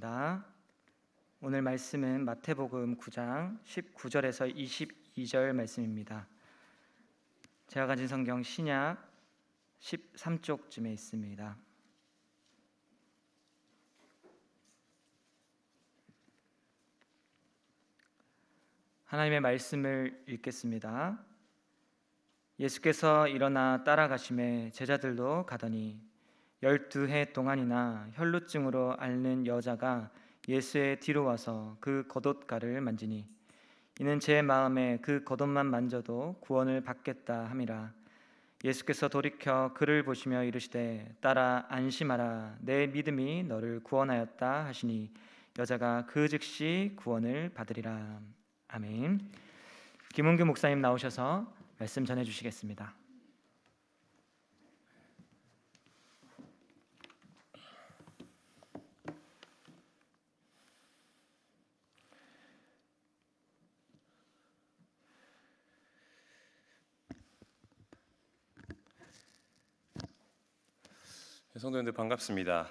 읽겠습니다. 오늘 말씀은 마태복음 9장 19절에서 22절 말씀입니다. 제가 가진 성경 신약 13쪽쯤에 있습니다. 하나님의 말씀을 읽겠습니다. 예수께서 일어나 따라가심에 제자들도 가더니 12해 동안이나 혈루증으로 앓는 여자가 예수의 뒤로 와서 그 겉옷가를 만지니 이는 제 마음에 그 겉옷만 만져도 구원을 받겠다 함이라. 예수께서 돌이켜 그를 보시며 이르시되 딸아 안심하라 내 믿음이 너를 구원하였다 하시니 여자가 그 즉시 구원을 받으리라. 아멘. 김은규 목사님 나오셔서 말씀 전해 주시겠습니다. 성도님들 반갑습니다.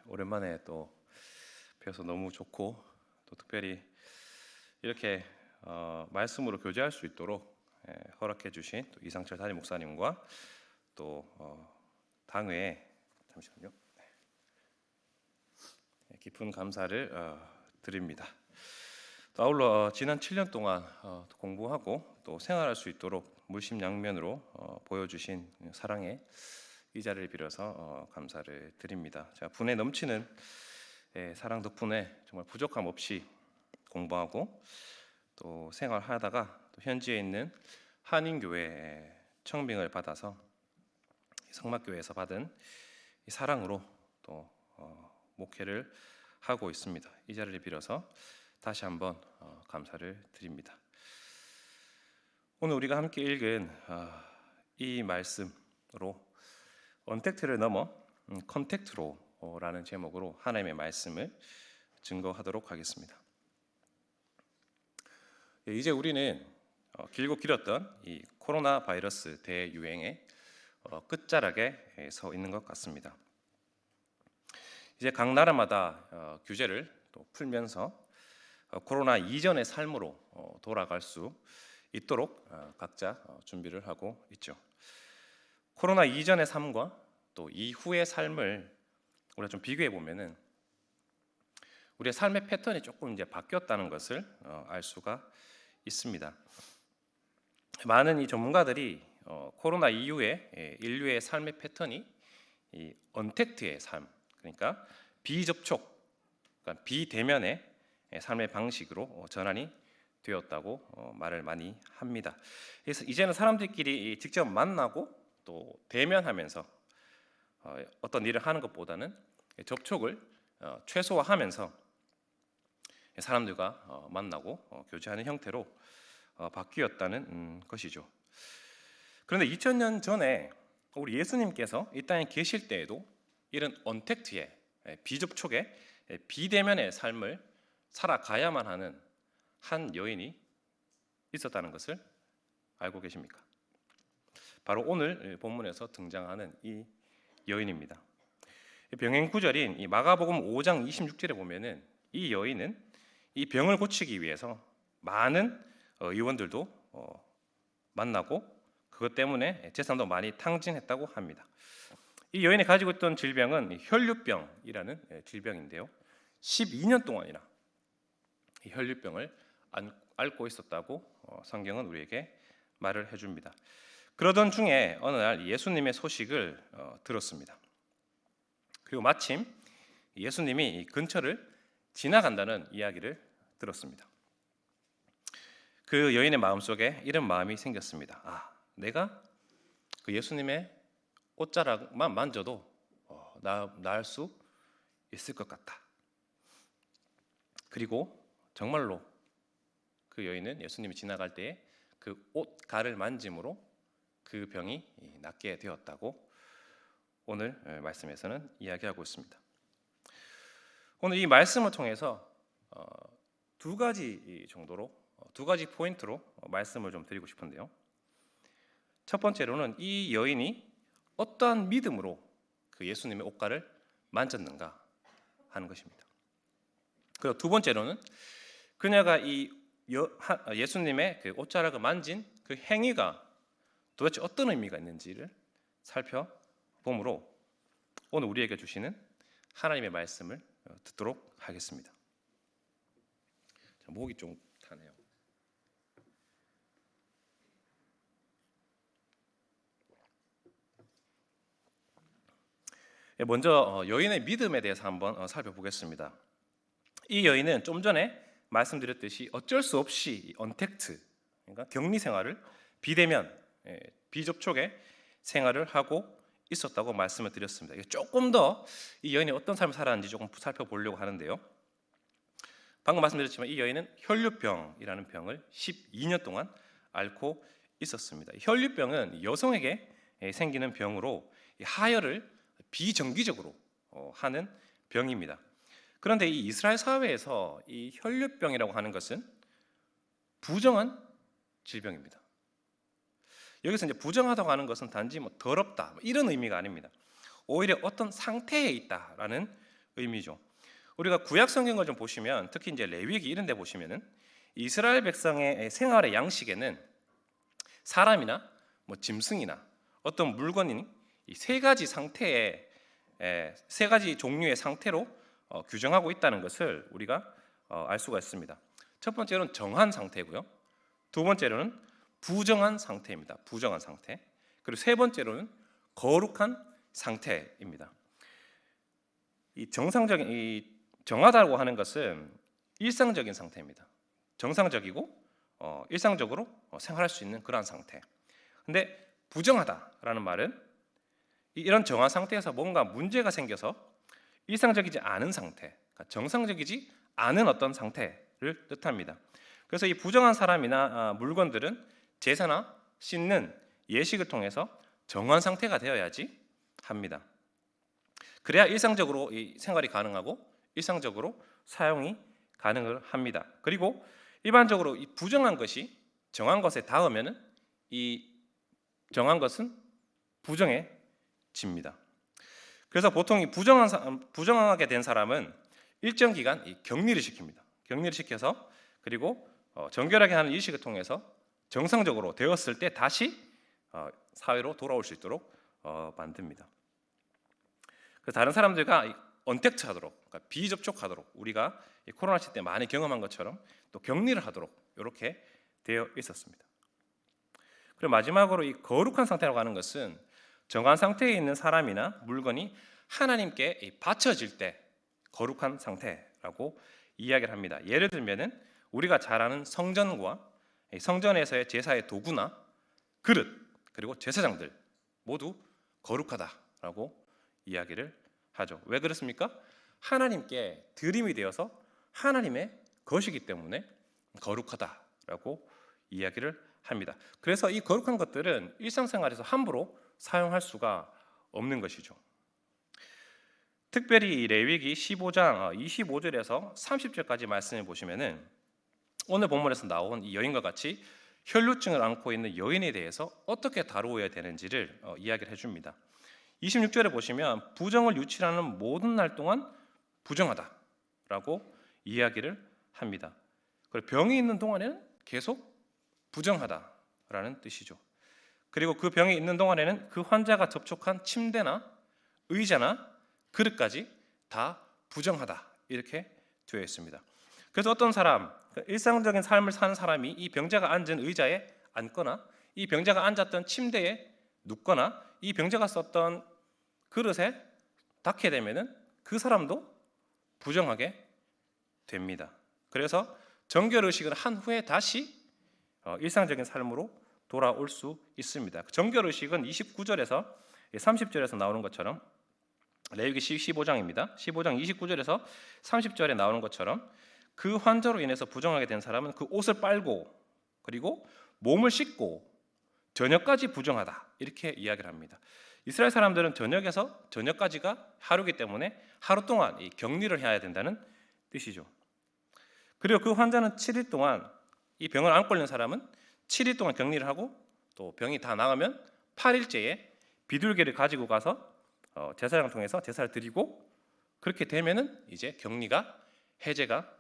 오랜만에 또 뵈어서 너무 좋고 또 특별히 이렇게 말씀으로 교제할 수 있도록 허락해 주신 또 이상철 담임 목사님과 또 당회에 잠시만요. 깊은 감사를 드립니다. 또 아울러 지난 7년 동안 공부하고 또 생활할 수 있도록 물심양면으로 보여주신 사랑에 이 자리를 빌어서 감사를 드립니다. 제가 분에 넘치는 사랑 덕분에 정말 부족함 없이 공부하고 또 생활하다가 또 현지에 있는 한인교회 청빙을 받아서 성막교회에서 받은 이 사랑으로 또 목회를 하고 있습니다. 이 자리를 빌어서 다시 한번 감사를 드립니다. 오늘 우리가 함께 읽은 이 말씀으로 언택트를 넘어 컨택트로라는 제목으로 하나님의 말씀을 증거하도록 하겠습니다. 이제 우리는 길고 길었던 이 코로나 바이러스 대유행의 끝자락에 서 있는 것 같습니다. 이제 각 나라마다 규제를 또 풀면서 코로나 이전의 삶으로 돌아갈 수 있도록 각자 준비를 하고 있죠. 코로나 이전의 삶과 또 이후의 삶을 우리가 좀 비교해 보면은 우리의 삶의 패턴이 조금 이제 바뀌었다는 것을 알 수가 있습니다. 많은 이 전문가들이 코로나 이후에 인류의 삶의 패턴이 이 언택트의 삶, 그러니까 비접촉, 그러니까 비대면의 삶의 방식으로 전환이 되었다고 말을 많이 합니다. 그래서 이제는 사람들끼리 직접 만나고 또 대면하면서 어떤 일을 하는 것보다는 접촉을 최소화하면서 사람들과 만나고 교제하는 형태로 바뀌었다는 것이죠. 그런데 2000년 전에 우리 예수님께서 이 땅에 계실 때에도 이런 언택트의 비접촉의 비대면의 삶을 살아가야만 하는 한 여인이 있었다는 것을 알고 계십니까? 바로 오늘 본문에서 등장하는 이 여인입니다. 병행 구절인 이 마가복음 5장 26절에 보면은 이 여인은 이 병을 고치기 위해서 많은 의원들도 만나고 그것 때문에 재산도 많이 탕진했다고 합니다. 이 여인이 가지고 있던 질병은 혈류병이라는 질병인데요. 12년 동안이나 이 혈류병을 앓고 있었다고 성경은 우리에게 말을 해줍니다. 그러던 중에 어느 날 예수님의 소식을 들었습니다. 그리고 마침 예수님이 이 근처를 지나간다는 이야기를 들었습니다. 그 여인의 마음속에 이런 마음이 생겼습니다. 내가 그 예수님의 옷자락만 만져도 나을 수 있을 것 같다. 그리고 정말로 그 여인은 예수님이 지나갈 때에 그 옷가를 만짐으로 그 병이 낫게 되었다고 오늘 말씀에서는 이야기하고 있습니다. 오늘 이 말씀을 통해서 두 가지 정도로 두 가지 포인트로 말씀을 좀 드리고 싶은데요. 첫 번째로는 이 여인이 어떠한 믿음으로 그 예수님의 옷가를 만졌는가 하는 것입니다. 그리고 두 번째로는 그녀가 예수님의 그 옷자락을 만진 그 행위가 도대체 어떤 의미가 있는지를 살펴보므로 오늘 우리에게 주시는 하나님의 말씀을 듣도록 하겠습니다. 목이 좀 타네요. 먼저 여인의 믿음에 대해서 한번 살펴보겠습니다. 이 여인은 좀 전에 말씀드렸듯이 어쩔 수 없이 언택트, 그러니까 격리 생활을 비대면, 비접촉의 생활을 하고 있었다고 말씀을 드렸습니다. 조금 더 이 여인이 어떤 삶을 살았는지 조금 살펴보려고 하는데요. 방금 말씀드렸지만 이 여인은 혈류병이라는 병을 12년 동안 앓고 있었습니다. 혈류병은 여성에게 생기는 병으로 하혈을 비정기적으로 하는 병입니다. 그런데 이 이스라엘 사회에서 이 혈류병이라고 하는 것은 부정한 질병입니다. 여기서 이제 부정하다고 하는 것은 단지 더럽다 이런 의미가 아닙니다. 오히려 어떤 상태에 있다라는 의미죠. 우리가 구약 성경을 좀 보시면 특히 이제 레위기 이런 데 보시면은 이스라엘 백성의 생활의 양식에는 사람이나 짐승이나 어떤 물건이 이 세 가지 상태에 세 가지 종류의 상태로 규정하고 있다는 것을 우리가 알 수가 있습니다. 첫 번째로는 정한 상태고요. 두 번째로는 부정한 상태입니다. 부정한 상태. 그리고 세 번째로는 거룩한 상태입니다. 이 정하다고 하는 것은 일상적인 상태입니다. 정상적이고 일상적으로 생활할 수 있는 그러한 상태. 근데 부정하다라는 말은 이런 정한 상태에서 뭔가 문제가 생겨서 일상적이지 않은 상태, 그러니까 정상적이지 않은 어떤 상태를 뜻합니다. 그래서 이 부정한 사람이나 물건들은 제사나 씻는 예식을 통해서 정한 상태가 되어야지 합니다. 그래야 일상적으로 이 생활이 가능하고 일상적으로 사용이 가능을 합니다. 그리고 일반적으로 이 부정한 것이 정한 것에 닿으면은 이 정한 것은 부정해집니다. 그래서 보통 이 부정하게 된 사람은 일정 기간 이 격리를 시킵니다. 격리를 시켜서 그리고 정결하게 하는仪式을 통해서 정상적으로 되었을 때 다시 사회로 돌아올 수 있도록 만듭니다. 그래서 다른 사람들과 언택트하도록, 그러니까 비접촉하도록 우리가 코로나 시대 때 많이 경험한 것처럼 또 격리를 하도록 이렇게 되어 있었습니다. 그리고 마지막으로 이 거룩한 상태라고 하는 것은 정한 상태에 있는 사람이나 물건이 하나님께 바쳐질 때 거룩한 상태라고 이야기를 합니다. 예를 들면은 우리가 잘 아는 성전과 성전에서의 제사의 도구나 그릇 그리고 제사장들 모두 거룩하다라고 이야기를 하죠. 왜 그렇습니까? 하나님께 드림이 되어서 하나님의 것이기 때문에 거룩하다라고 이야기를 합니다. 그래서 이 거룩한 것들은 일상생활에서 함부로 사용할 수가 없는 것이죠. 특별히 레위기 15장 25절에서 30절까지 말씀을 보시면은 오늘 본문에서 나온 이 여인과 같이 혈루증을 앓고 있는 여인에 대해서 어떻게 다루어야 되는지를 이야기를 해줍니다. 26절에 보시면 부정을 유치하는 모든 날 동안 부정하다라고 이야기를 합니다. 그리고 병이 있는 동안에는 계속 부정하다라는 뜻이죠. 그리고 그 병이 있는 동안에는 그 환자가 접촉한 침대나 의자나 그릇까지 다 부정하다 이렇게 되어 있습니다. 그래서 어떤 사람, 일상적인 삶을 사는 사람이 이 병자가 앉은 의자에 앉거나 이 병자가 앉았던 침대에 눕거나 이 병자가 썼던 그릇에 닿게 되면은 그 사람도 부정하게 됩니다. 그래서 정결 의식을 한 후에 다시 일상적인 삶으로 돌아올 수 있습니다. 정결 의식은 29절에서 30절에서 나오는 것처럼 레위기 15장입니다. 15장 29절에서 30절에 나오는 것처럼 그 환자로 인해서 부정하게 된 사람은 그 옷을 빨고 그리고 몸을 씻고 저녁까지 부정하다 이렇게 이야기를 합니다. 이스라엘 사람들은 저녁에서 저녁까지가 하루이기 때문에 하루 동안 이 격리를 해야 된다는 뜻이죠. 그리고 그 환자는 7일 동안 이 병을 앓고 있는 사람은 7일 동안 격리를 하고 또 병이 다 나가면 8일째에 비둘기를 가지고 가서 제사장 통해서 제사를 드리고 그렇게 되면은 이제 격리가 해제가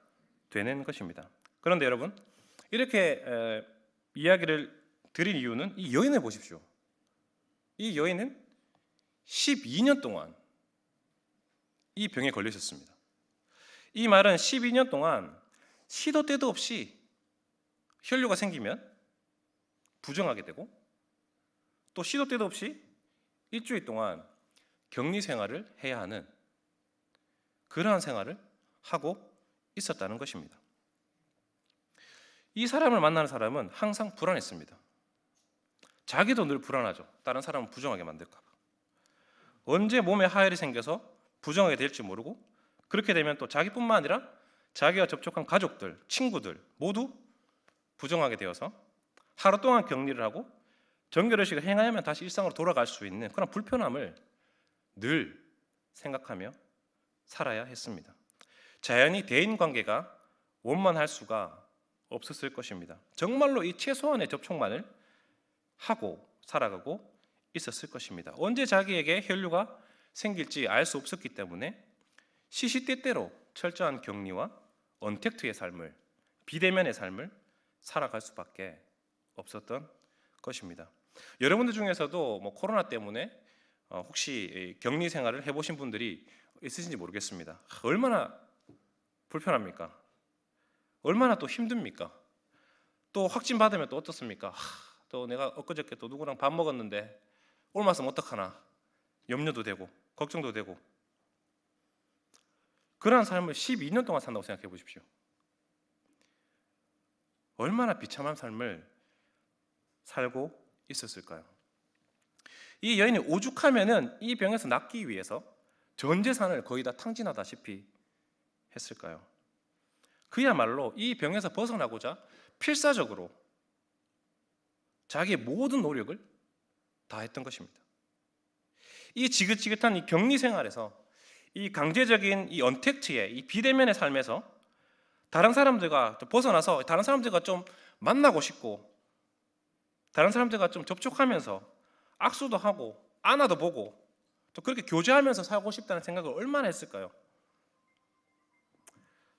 되는 것입니다. 그런데 여러분, 이렇게 이야기를 드릴 이유는 이 여인을 보십시오. 이 여인은 12년 동안 이 병에 걸려 있었습니다. 이 말은 12년 동안 시도 때도 없이 혈류가 생기면 부정하게 되고, 또 시도 때도 없이 일주일 동안 격리 생활을 해야 하는 그러한 생활을 하고 있었다는 것입니다. 이 사람을 만나는 사람은 항상 불안했습니다. 자기도 늘 불안하죠. 다른 사람을 부정하게 만들까 봐. 언제 몸에 하혈이 생겨서 부정하게 될지 모르고, 그렇게 되면 또 자기뿐만 아니라 자기와 접촉한 가족들, 친구들 모두 부정하게 되어서 하루 동안 격리를 하고 정결의식을 행하야만 다시 일상으로 돌아갈 수 있는 그런 불편함을 늘 생각하며 살아야 했습니다. 자연히 대인관계가 원만할 수가 없었을 것입니다. 정말로 이 최소한의 접촉만을 하고 살아가고 있었을 것입니다. 언제 자기에게 혈류가 생길지 알 수 없었기 때문에 시시때때로 철저한 격리와 언택트의 삶을, 비대면의 삶을 살아갈 수밖에 없었던 것입니다. 여러분들 중에서도 코로나 때문에 혹시 격리 생활을 해보신 분들이 있으신지 모르겠습니다. 얼마나 불편합니까? 얼마나 또 힘듭니까? 또 확진 받으면 또 어떻습니까? 또 내가 엊그저께 또 누구랑 밥 먹었는데 오늘 말씀 어떡하나 염려도 되고 걱정도 되고, 그러한 삶을 12년 동안 산다고 생각해 보십시오. 얼마나 비참한 삶을 살고 있었을까요? 이 여인이 오죽하면은 이 병에서 낫기 위해서 전 재산을 거의 다 탕진하다시피 했을까요? 그야말로 이 병에서 벗어나고자 필사적으로 자기의 모든 노력을 다했던 것입니다. 이 지긋지긋한 이 격리 생활에서, 이 강제적인 이 언택트의 이 비대면의 삶에서 다른 사람들과 벗어나서 다른 사람들과 좀 만나고 싶고, 다른 사람들과 좀 접촉하면서 악수도 하고 안아도 보고 또 그렇게 교제하면서 살고 싶다는 생각을 얼마나 했을까요?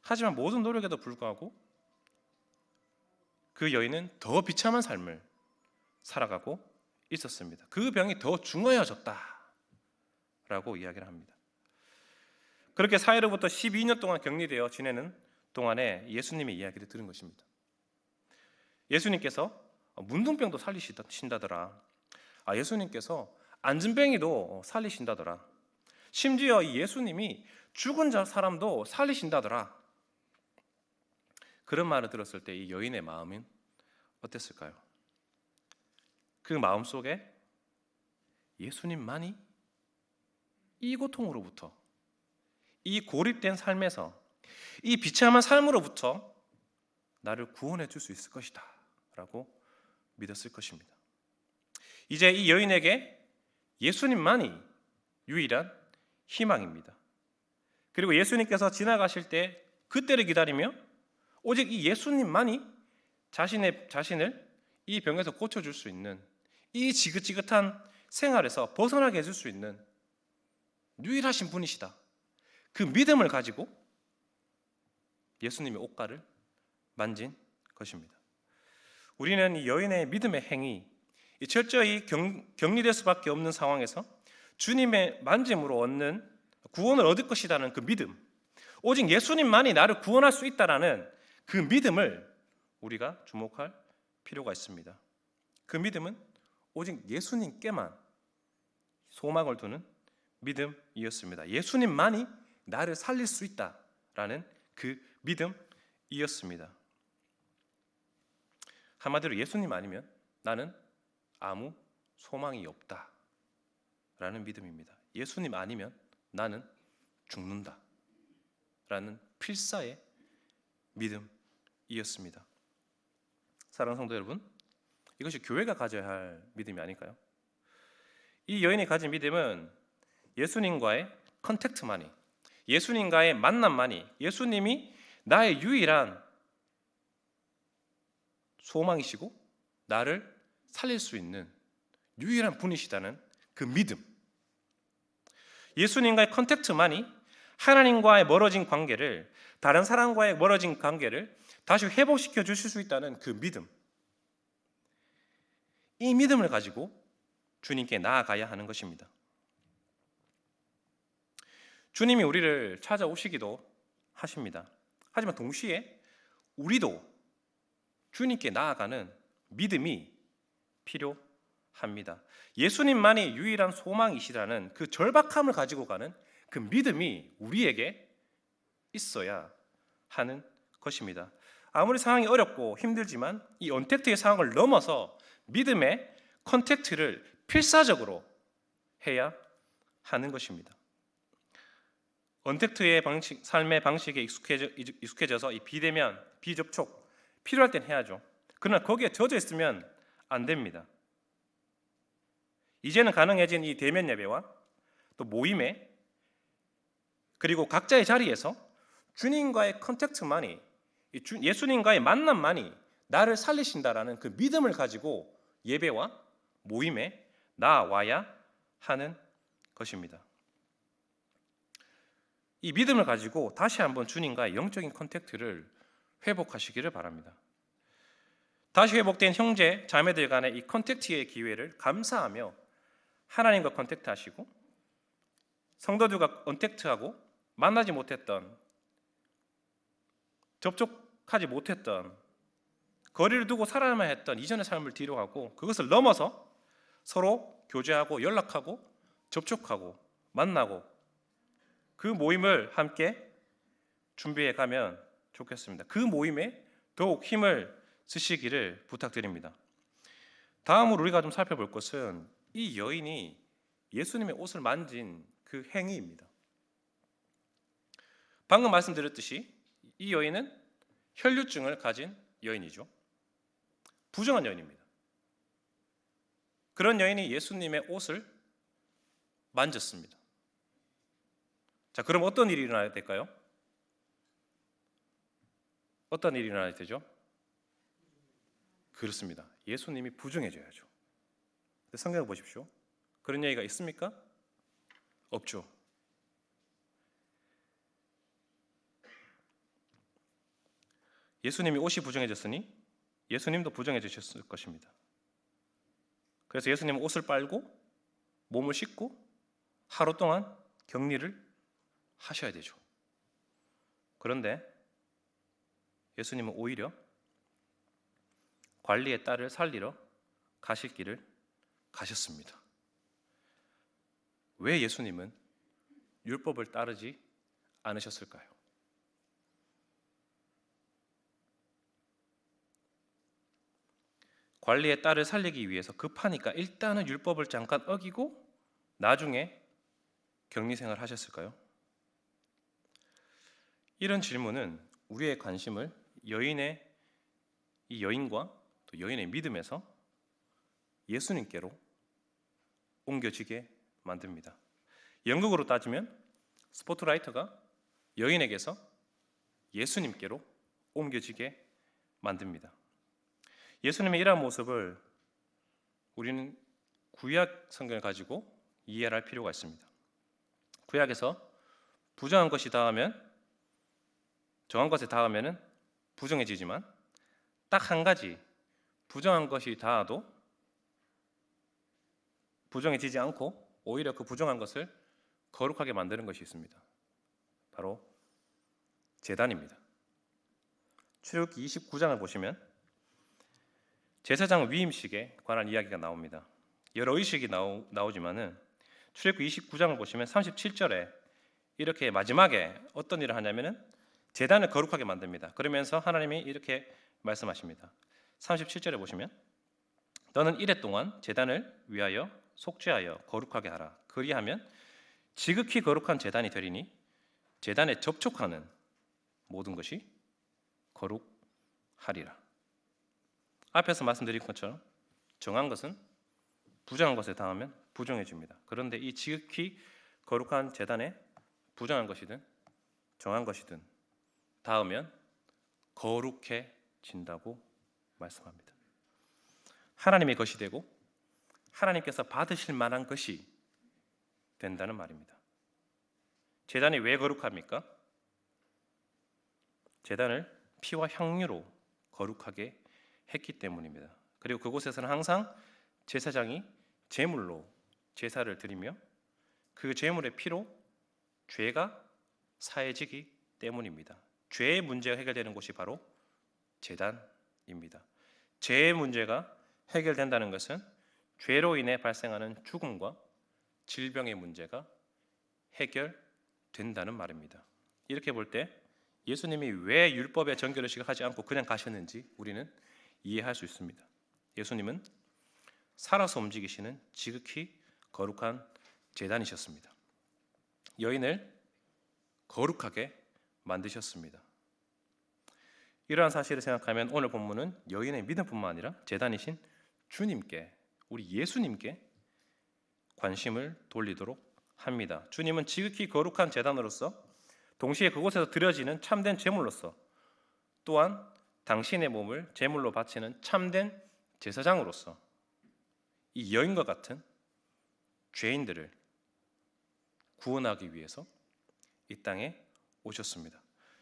하지만 모든 노력에도 불구하고 그 여인은 더 비참한 삶을 살아가고 있었습니다. 그 병이 더 중하여졌다라고 이야기를 합니다. 그렇게 사회로부터 12년 동안 격리되어 지내는 동안에 예수님의 이야기를 들은 것입니다. 예수님께서 문둥병도 살리신다더라. 예수님께서 안진뱅이도 살리신다더라. 심지어 이 예수님이 죽은 사람도 살리신다더라. 그런 말을 들었을 때 이 여인의 마음은 어땠을까요? 그 마음 속에 예수님만이 이 고통으로부터, 이 고립된 삶에서, 이 비참한 삶으로부터 나를 구원해 줄 수 있을 것이다 라고 믿었을 것입니다. 이제 이 여인에게 예수님만이 유일한 희망입니다. 그리고 예수님께서 지나가실 때 그때를 기다리며 오직 이 예수님만이 자신을 이 병에서 고쳐줄 수 있는, 이 지긋지긋한 생활에서 벗어나게 해줄 수 있는 유일하신 분이시다. 그 믿음을 가지고 예수님의 옷가를 만진 것입니다. 우리는 이 여인의 믿음의 행위, 이 철저히 격리될 수밖에 없는 상황에서 주님의 만짐으로 얻는 구원을 얻을 것이라는 그 믿음, 오직 예수님만이 나를 구원할 수 있다라는 그 믿음을 우리가 주목할 필요가 있습니다. 그 믿음은 오직 예수님께만 소망을 두는 믿음이었습니다. 예수님만이 나를 살릴 수 있다라는 그 믿음이었습니다. 한마디로 예수님 아니면 나는 아무 소망이 없다라는 믿음입니다. 예수님 아니면 나는 죽는다라는 필사의 믿음이었습니다. 사랑하는 성도 여러분, 이것이 교회가 가져야 할 믿음이 아닐까요? 이 여인이 가진 믿음은 예수님과의 컨택트만이, 예수님과의 만남만이, 예수님이 나의 유일한 소망이시고 나를 살릴 수 있는 유일한 분이시다는 그 믿음, 예수님과의 컨택트만이 하나님과의 멀어진 관계를 다른 사람과의 멀어진 관계를 다시 회복시켜 주실 수 있다는 그 믿음, 이 믿음을 가지고 주님께 나아가야 하는 것입니다. 주님이 우리를 찾아오시기도 하십니다. 하지만 동시에 우리도 주님께 나아가는 믿음이 필요합니다. 예수님만이 유일한 소망이시라는 그 절박함을 가지고 가는 그 믿음이 우리에게 있어야 하는 것입니다. 아무리 상황이 어렵고 힘들지만 이 언택트의 상황을 넘어서 믿음의 컨택트를 필사적으로 해야 하는 것입니다. 언택트의 방식, 삶의 방식에 익숙해져서 이 비대면, 비접촉 필요할 땐 해야죠. 그러나 거기에 젖어 있으면 안 됩니다. 이제는 가능해진 이 대면 예배와 또 모임에 그리고 각자의 자리에서 주님과의 컨택트만이, 예수님과의 만남만이 나를 살리신다라는 그 믿음을 가지고 예배와 모임에 나와야 하는 것입니다. 이 믿음을 가지고 다시 한번 주님과의 영적인 컨택트를 회복하시기를 바랍니다. 다시 회복된 형제, 자매들 간의 이 컨택트의 기회를 감사하며 하나님과 컨택트하시고 성도들과 컨택트하고 만나지 못했던, 접촉하지 못했던, 거리를 두고 살아야만 했던 이전의 삶을 뒤로하고 그것을 넘어서 서로 교제하고 연락하고 접촉하고 만나고 그 모임을 함께 준비해 가면 좋겠습니다. 그 모임에 더욱 힘을 쓰시기를 부탁드립니다. 다음으로 우리가 좀 살펴볼 것은 이 여인이 예수님의 옷을 만진 그 행위입니다. 방금 말씀드렸듯이 이 여인은 혈류증을 가진 여인이죠. 부정한 여인입니다. 그런 여인이 예수님의 옷을 만졌습니다. 자, 그럼 어떤 일이 일어나야 될까요? 어떤 일이 일어나야 되죠? 그렇습니다. 예수님이 부정해져야죠. 성경을 보십시오. 그런 얘기가 있습니까? 없죠. 예수님이 옷이 부정해졌으니 예수님도 부정해지셨을 것입니다. 그래서 예수님은 옷을 빨고 몸을 씻고 하루 동안 격리를 하셔야 되죠. 그런데 예수님은 오히려 관리의 딸을 살리러 가실 길을 가셨습니다. 왜 예수님은 율법을 따르지 않으셨을까요? 관리의 딸을 살리기 위해서 급하니까 일단은 율법을 잠깐 어기고 나중에 격리생활을 하셨을까요? 이런 질문은 우리의 관심을 이 여인과 또 여인의 믿음에서 예수님께로 옮겨지게 만듭니다. 영국으로 따지면 스포트라이트가 여인에게서 예수님께로 옮겨지게 만듭니다. 예수님의 이러한 모습을 우리는 구약 성경을 가지고 이해할 필요가 있습니다. 구약에서 부정한 것이 닿으면, 정한 것에 닿으면 부정해지지만 딱 한 가지, 부정한 것이 닿아도 부정해지지 않고 오히려 그 부정한 것을 거룩하게 만드는 것이 있습니다. 바로 제단입니다. 출애굽기 29장을 보시면 제사장 위임식에 관한 이야기가 나옵니다. 여러 의식이 나오지만은 출애굽기 29장을 보시면 37절에 이렇게 마지막에 어떤 일을 하냐면은 제단을 거룩하게 만듭니다. 그러면서 하나님이 이렇게 말씀하십니다. 37절에 보시면 너는 이레 동안 제단을 위하여 속죄하여 거룩하게 하라. 그리하면 지극히 거룩한 제단이 되리니 제단에 접촉하는 모든 것이 거룩하리라. 앞에서 말씀드린 것처럼 정한 것은 부정한 것에 닿으면 부정해집니다. 그런데 이 지극히 거룩한 제단에 부정한 것이든 정한 것이든 닿으면 거룩해진다고 말씀합니다. 하나님의 것이 되고 하나님께서 받으실 만한 것이 된다는 말입니다. 제단이 왜 거룩합니까? 제단을 피와 향유로 거룩하게 했기 때문입니다. 그리고 그곳에서는 항상 제사장이 제물로 제사를 드리며 그 제물의 피로 죄가 사해지기 때문입니다. 죄의 문제가 해결되는 곳이 바로 제단입니다. 죄의 문제가 해결된다는 것은 죄로 인해 발생하는 죽음과 질병의 문제가 해결된다는 말입니다. 이렇게 볼 때 예수님이 왜 율법의 정결의식을 하지 않고 그냥 가셨는지 우리는 이해할 수 있습니다. 예수님은 살아서 움직이시는 지극히 거룩한 제단이셨습니다. 여인을 거룩하게 만드셨습니다. 이러한 사실을 생각하면 오늘 본문은 여인의 믿음뿐만 아니라 제단이신 주님께, 우리 예수님께 관심을 돌리도록 합니다. 주님은 지극히 거룩한 제단으로서 동시에 그곳에서 드려지는 참된 제물로서 또한 당신의 몸을 제물로 바치는 참된 제사장으로서 이 여인과 같은 죄인들을 구원하기 위해서 이 땅에 오셨습니다.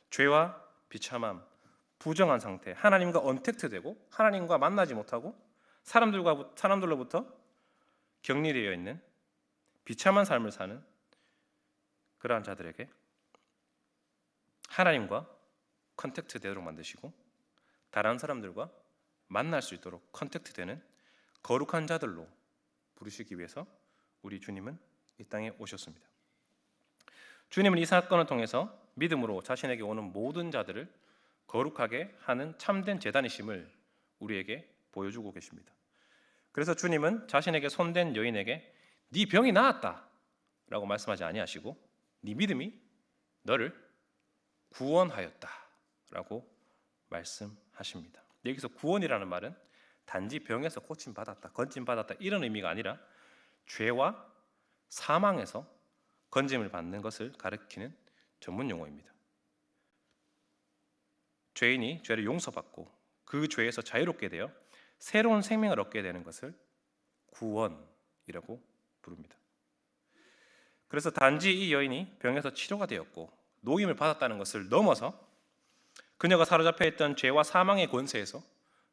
죄와 비참함, 부정한 상태, 하나님과 언택트되고 하나님과 만나지 못하고 사람들로부터 격리되어 있는 비참한 삶을 사는 그러한 자들에게 하나님과 컨택트 되도록 만드시고 다른 사람들과 만날 수 있도록 컨택트 되는 거룩한 자들로 부르시기 위해서 우리 주님은 이 땅에 오셨습니다. 주님은 이 사건을 통해서 믿음으로 자신에게 오는 모든 자들을 거룩하게 하는 참된 제단이심을 우리에게 보여주고 계십니다. 그래서 주님은 자신에게 손댄 여인에게 네 병이 나았다 라고 말씀하지 아니하시고 네 믿음이 너를 구원하였다 라고 말씀하십니다. 여기서 구원이라는 말은 단지 병에서 고침받았다, 건짐받았다 이런 의미가 아니라 죄와 사망에서 건짐을 받는 것을 가리키는 전문 용어입니다. 죄인이 죄를 용서받고 그 죄에서 자유롭게 되어 새로운 생명을 얻게 되는 것을 구원이라고 부릅니다. 그래서 단지 이 여인이 병에서 치료가 되었고 노임을 받았다는 것을 넘어서 그녀가 사로잡혀 있던 죄와 사망의 권세에서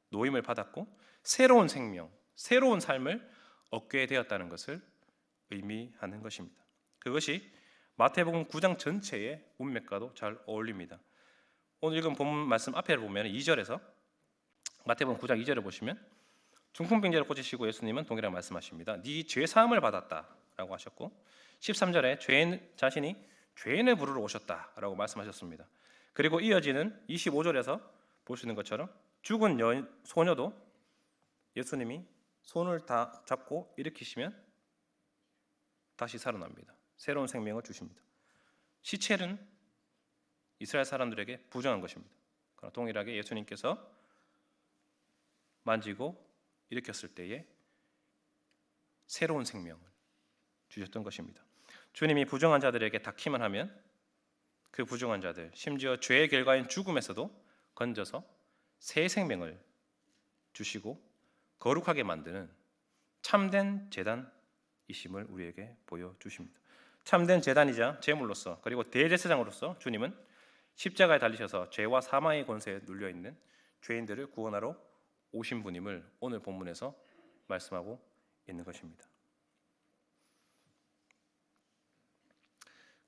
노임을 받았고 새로운 생명, 새로운 삶을 얻게 되었다는 것을 의미하는 것입니다. 그것이 마태복음 9장 전체의 문맥과도 잘 어울립니다. 오늘 읽은 본문 말씀 앞에 보면 2절에서 마태복음 9장 2절을 보시면 중풍병자를 고치시고 예수님은 동일하게 말씀하십니다. 네 죄 사함을 받았다라고 하셨고 13절에 자신이 죄인을 부르러 오셨다라고 말씀하셨습니다. 그리고 이어지는 25절에서 보시는 것처럼 죽은 소녀도 예수님이 손을 다 잡고 일으키시면 다시 살아납니다. 새로운 생명을 주십니다. 시체는 이스라엘 사람들에게 부정한 것입니다. 그러나 동일하게 예수님께서 만지고 일으켰을 때에 새로운 생명을 주셨던 것입니다. 주님이 부정한 자들에게 닿기만 하면 그 부정한 자들, 심지어 죄의 결과인 죽음에서도 건져서 새 생명을 주시고 거룩하게 만드는 참된 제단이심을 우리에게 보여주십니다. 참된 제단이자 제물로서 그리고 대제사장으로서 주님은 십자가에 달리셔서 죄와 사망의 권세에 눌려있는 죄인들을 구원하러 오신 분임을 오늘 본문에서 말씀하고 있는 것입니다.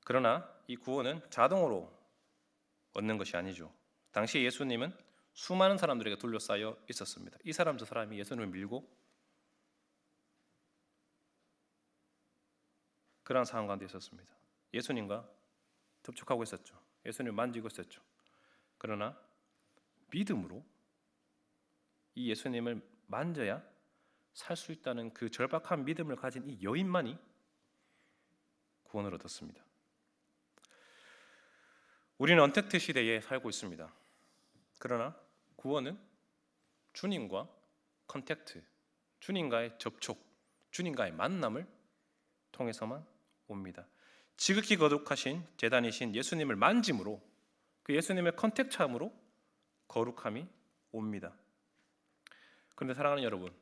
그러나 이 구원은 자동으로 얻는 것이 아니죠. 당시 예수님은 수많은 사람들에게 둘러싸여 있었습니다. 이 사람 저 사람이 예수님을 밀고 그런 상황 가운데 있었습니다. 예수님과 접촉하고 있었죠. 예수님을 만지고 있었죠. 그러나 믿음으로 이 예수님을 만져야 살 수 있다는 그 절박한 믿음을 가진 이 여인만이 구원을 얻었습니다. 우리는 언택트 시대에 살고 있습니다. 그러나 구원은 주님과 컨택트, 주님과의 접촉, 주님과의 만남을 통해서만 옵니다. 지극히 거룩하신 제단이신 예수님을 만짐으로 그 예수님의 컨택트함으로 거룩함이 옵니다. 그런데 사랑하는 여러분,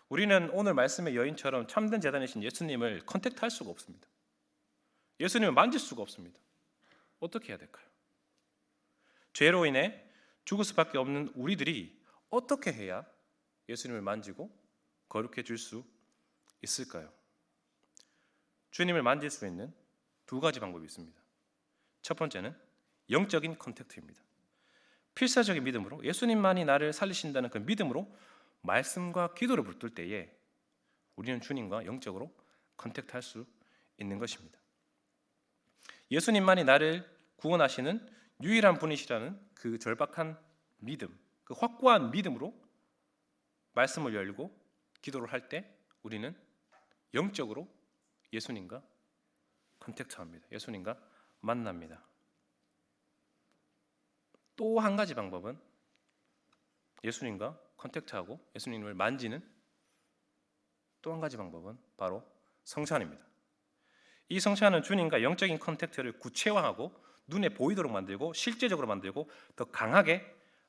우리는 오늘 말씀의 여인처럼 참된 제단이신 예수님을 컨택트할 수가 없습니다. 예수님을 만질 수가 없습니다. 어떻게 해야 될까요? 죄로 인해 죽을 수밖에 없는 우리들이 어떻게 해야 예수님을 만지고 거룩해질 수 있을까요? 주님을 만질 수 있는 두 가지 방법이 있습니다. 첫 번째는 영적인 컨택트입니다. 필사적인 믿음으로 예수님만이 나를 살리신다는 그 믿음으로 말씀과 기도를 붙들 때에 우리는 주님과 영적으로 컨택트할 수 있는 것입니다. 예수님만이 나를 구원하시는 유일한 분이시라는 그 절박한 믿음, 그 확고한 믿음으로 말씀을 열고 기도를 할 때 우리는 영적으로 예수님과 컨택트합니다. 예수님과 만납니다. 또 한 가지 방법은 예수님과 컨택트하고 예수님을 만지는 또 한 가지 방법은 바로 성찬입니다. 이 성찬은 주님과 영적인 컨택트를 구체화하고 눈에 보이도록 만들고 실제적으로 만들고 더 강하게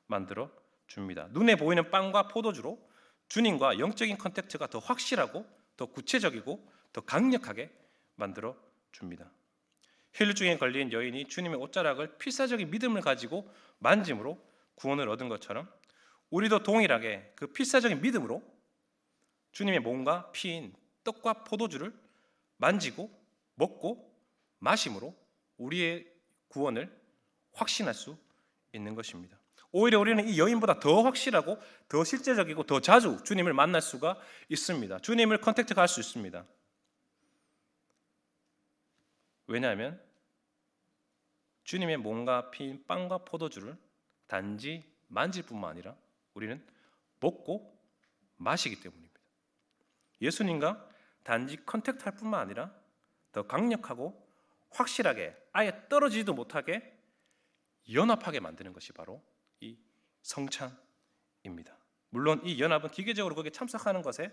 만들어 줍니다. 눈에 보이는 빵과 포도주로 주님과 영적인 컨택트가 더 확실하고 더 구체적이고 더 강력하게 만들어 줍니다. 혈루증에 걸린 여인이 주님의 옷자락을 필사적인 믿음을 가지고 만짐으로 구원을 얻은 것처럼 우리도 동일하게 그 필사적인 믿음으로 주님의 몸과 피인 떡과 포도주를 만지고 먹고 마심으로 우리의 구원을 확신할 수 있는 것입니다. 오히려 우리는 이 여인보다 더 확실하고 더 실제적이고 더 자주 주님을 만날 수가 있습니다. 주님을 컨택트할 수 있습니다. 왜냐하면 주님의 몸과 피인 빵과 포도주를 단지 만질 뿐만 아니라 우리는 먹고 마시기 때문입니다. 예수님과 단지 컨택트할 뿐만 아니라 더 강력하고 확실하게 아예 떨어지지도 못하게 연합하게 만드는 것이 바로 이 성찬입니다. 물론 이 연합은 기계적으로 거기에 참석하는 것에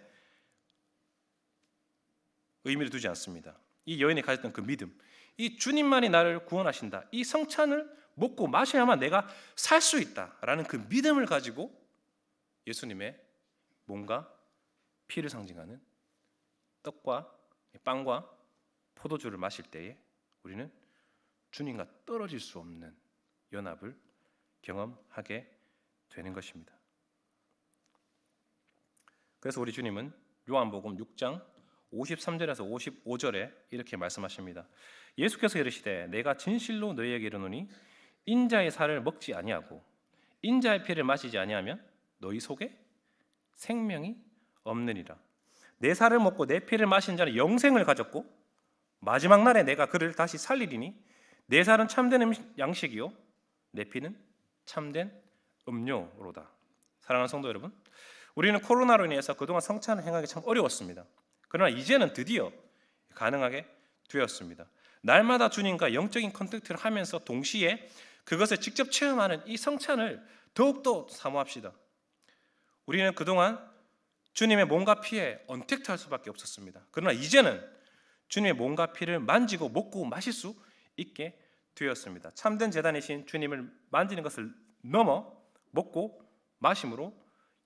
의미를 두지 않습니다. 이 여인이 가졌던 그 믿음, 이 주님만이 나를 구원하신다, 이 성찬을 먹고 마셔야만 내가 살 수 있다라는 그 믿음을 가지고 예수님의 몸과 피를 상징하는 떡과 빵과 포도주를 마실 때에 우리는 주님과 떨어질 수 없는 연합을 경험하게 되는 것입니다. 그래서 우리 주님은 요한복음 6장 53절에서 55절에 이렇게 말씀하십니다. 예수께서 이르시되 내가 진실로 너희에게 이르노니 인자의 살을 먹지 아니하고 인자의 피를 마시지 아니하면 너희 속에 생명이 없느니라. 내 살을 먹고 내 피를 마신 자는 영생을 가졌고 마지막 날에 내가 그를 다시 살리리니 내 살은 참된 양식이요 내 피는 참된 음료로다. 사랑하는 성도 여러분, 우리는 코로나로 인해서 그동안 성찬을 행하기 참 어려웠습니다. 그러나 이제는 드디어 가능하게 되었습니다. 날마다 주님과 영적인 컨택트를 하면서 동시에 그것을 직접 체험하는 이 성찬을 더욱더 사모합시다. 우리는 그동안 주님의 몸과 피에 언택트할 수밖에 없었습니다. 그러나 이제는 주님의 몸과 피를 만지고 먹고 마실 수 있게 되었습니다. 참된 제단이신 주님을 만지는 것을 넘어 먹고 마심으로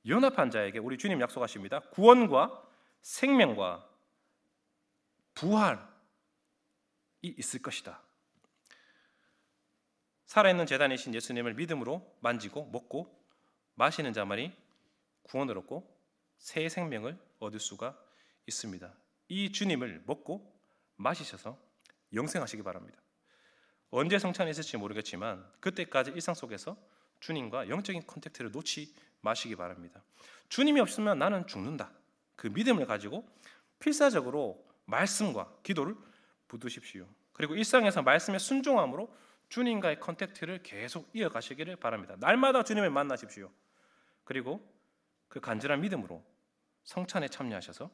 연합한 자에게 우리 주님 약속하십니다. 구원과 생명과 부활이 있을 것이다. 살아있는 제단이신 예수님을 믿음으로 만지고 먹고 마시는 자만이 구원을 얻고 새 생명을 얻을 수가 있습니다. 이 주님을 먹고 마시셔서 영생하시기 바랍니다. 언제 성찬이 있을지 모르겠지만 그때까지 일상 속에서 주님과 영적인 컨택트를 놓지 마시기 바랍니다. 주님이 없으면 나는 죽는다. 그 믿음을 가지고 필사적으로 말씀과 기도를 붙드십시오. 그리고 일상에서 말씀에 순종함으로 주님과의 컨택트를 계속 이어가시기를 바랍니다. 날마다 주님을 만나십시오. 그리고 그 간절한 믿음으로 성찬에 참여하셔서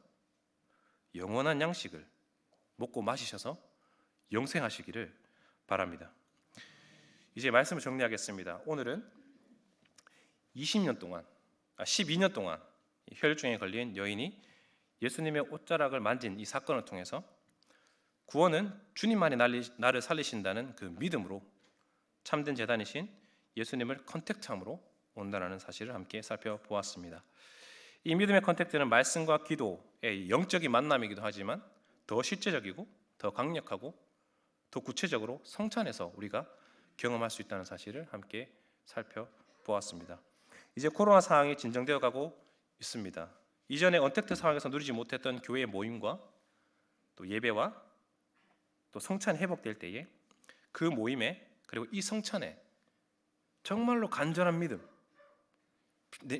영원한 양식을 먹고 마시셔서 영생하시기를 바랍니다. 이제 말씀을 정리하겠습니다. 오늘은 12년 동안 혈루증에 걸린 여인이 예수님의 옷자락을 만진 이 사건을 통해서 구원은 주님만이 나를 살리신다는 그 믿음으로 참된 제단이신 예수님을 컨택트함으로 온다는 사실을 함께 살펴보았습니다. 이 믿음의 컨택트는 말씀과 기도의 영적인 만남이기도 하지만 더 실제적이고 더 강력하고 더 구체적으로 성찬에서 우리가 경험할 수 있다는 사실을 함께 살펴보았습니다. 이제 코로나 상황이 진정되어 가고 있습니다. 이전에 언택트 상황에서 누리지 못했던 교회의 모임과 또 예배와 또 성찬이 회복될 때에 그 모임에 그리고 이 성찬에 정말로 간절한 믿음,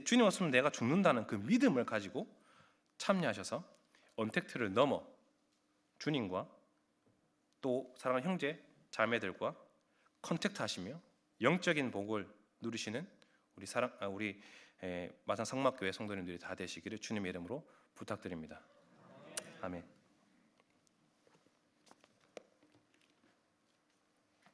주님 없으면 내가 죽는다는 그 믿음을 가지고 참여하셔서 언택트를 넘어 주님과 또 사랑하는 형제 자매들과 컨택트 하시며 영적인 복을 누리시는 우리 마산 성막교회 성도님들이 다 되시기를 주님의 이름으로 부탁드립니다. 아멘.